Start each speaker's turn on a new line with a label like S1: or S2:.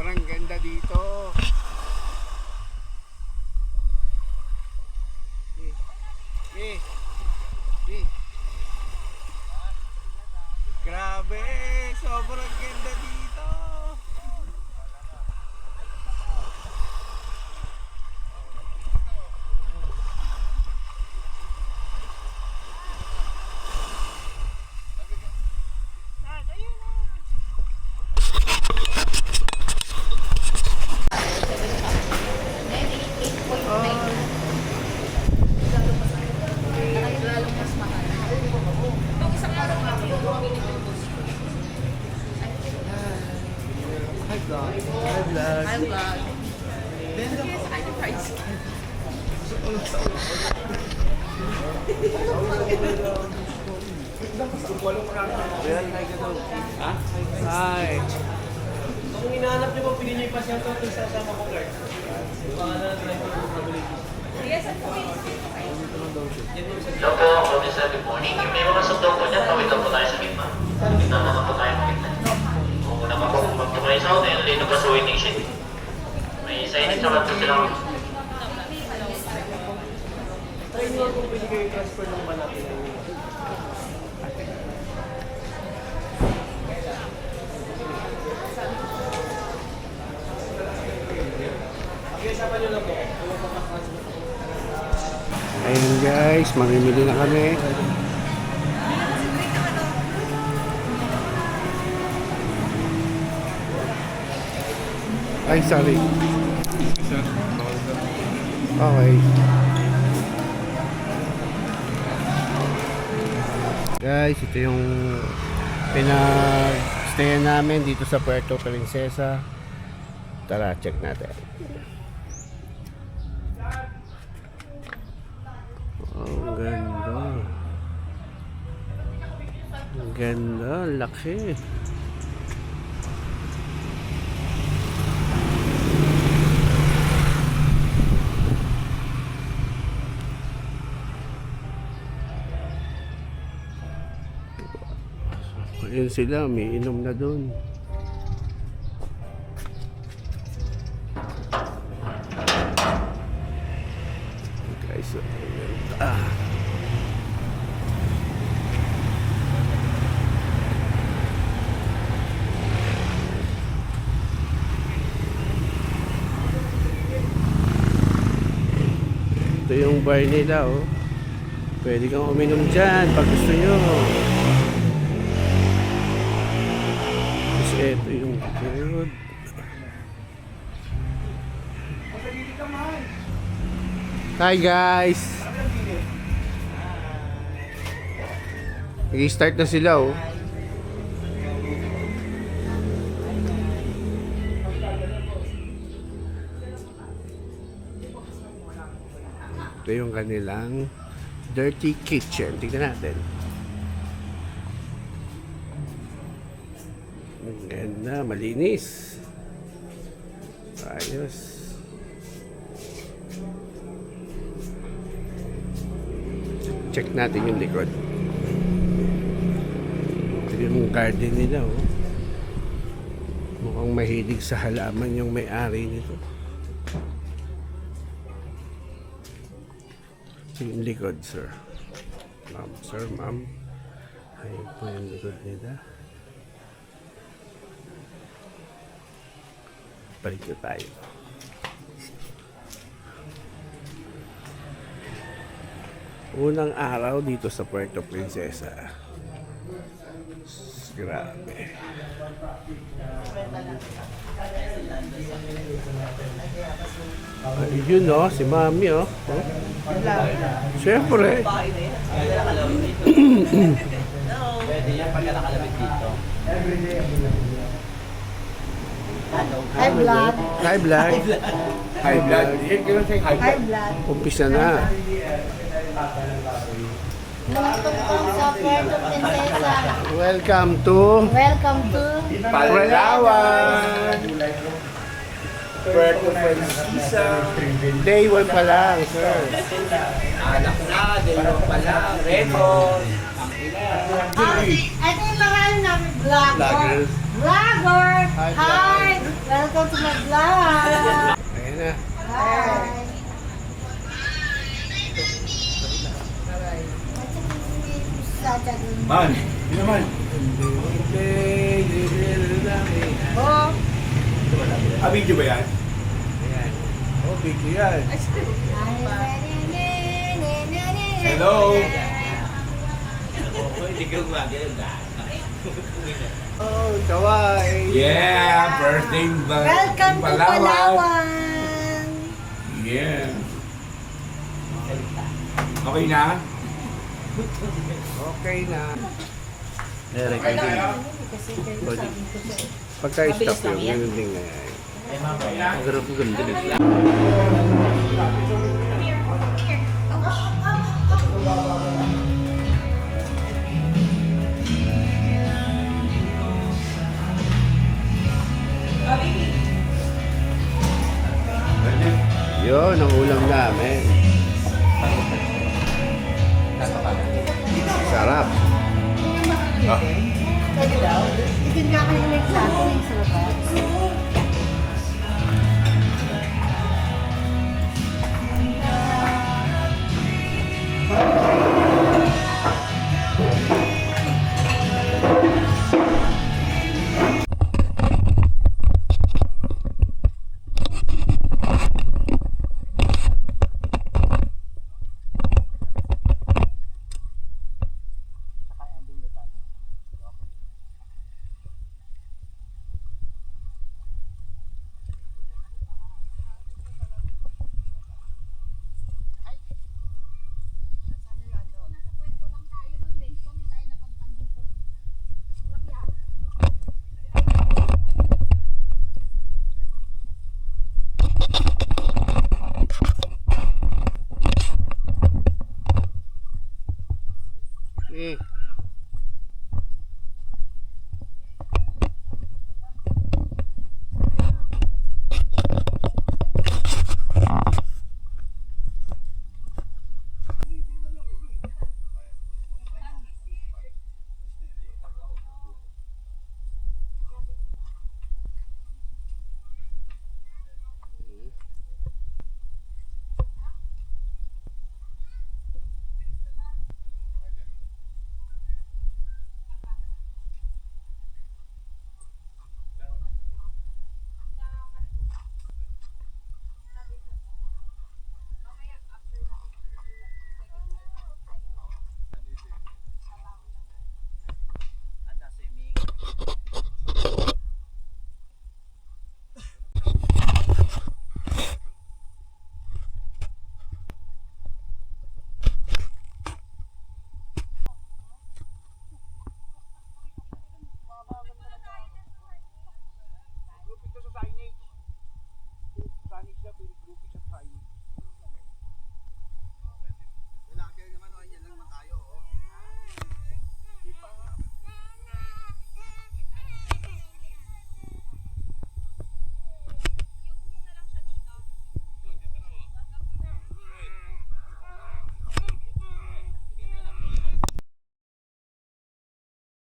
S1: Sobrang ganda dito. Grabe, sobrang ganda dito.
S2: Hi vlog.
S1: Ha? Hi.
S3: Kung hinahanap niyo po, pili niyo yung pasyente ito sa sama ko, guard. Yung pangalan ng driver ko sa balik.
S4: Hello po, Officer. Good morning. Yung may mga sundaw po niya, pawit po tayo sa gitna. Gitna naman po tayo makita. Kung una pa po, kung tumayo sa hotel, lino pa sa waiting sheet. May signage naman po silang.
S3: Try niyo kung pwede kayo transfer ng malaki. Pag-isapan niyo lang po.
S1: Ayun guys, mamimili na kami. Ay, sorry. Okay. Guys, ito yung pinag-stayan namin dito sa Puerto Princesa. Tara, check natin. Ang ganda. Ang ganda, laki. Ayun sila, may inom na doon. Guys, so, ito yung bar nila, oh. Pwede kang uminom dyan pag gusto nyo. Ito yung road. Hi guys. Nag-start na sila, oh. Ito yung kanilang dirty kitchen. Tignan natin. Ang ganda, malinis. Ayos. Check natin yung likod. Ito yung garden nila, oh. Mukhang mahilig sa halaman yung may-ari nito. Ito yung likod, sir. Ma'am, sir, ma'am. Ayun po yung likod nila. Balik na tayo. Unang araw dito sa Puerto Princesa. Grabe. Yun, no? Si Mami, oh. Siyempre.
S3: Pwede yan pagka nakalabit dito.
S2: Hi vlog.
S1: Hi, Black. Hi, Black.
S2: Hi vlog.
S1: Umpisa na.
S2: Welcome po sa Puerto Princesa.
S1: Welcome to
S2: Welcome to
S1: Palawan. Puerto Princesa. Day 1 pa lang, sir.
S3: Anak na, dalawa pa lang, record.
S2: Ito yung mga namin vlogger.
S1: Vloggers.
S2: Vlogger.
S1: Hi,
S2: Hi.
S1: vlogger.
S2: Welcome Welcome to my vlog.
S1: Ayan na.
S2: Hi.
S5: Man, hindi naman.
S2: Oh,
S5: Ah, video ba yan?
S1: Ayan. Oh, big yan.
S5: Hello?
S1: Oh, kawai.
S5: Yeah, birthday ba?
S2: welcome to Palawan.
S5: Yeah. Okay na?
S1: Okay na. Eric, I think. Pagka-stop yun, yun din nga. Ang garap ko ganda din. Yun, ang ulam namin. Sarap.
S2: Pwede daw. Itin nga kayo nagsabi sa labas.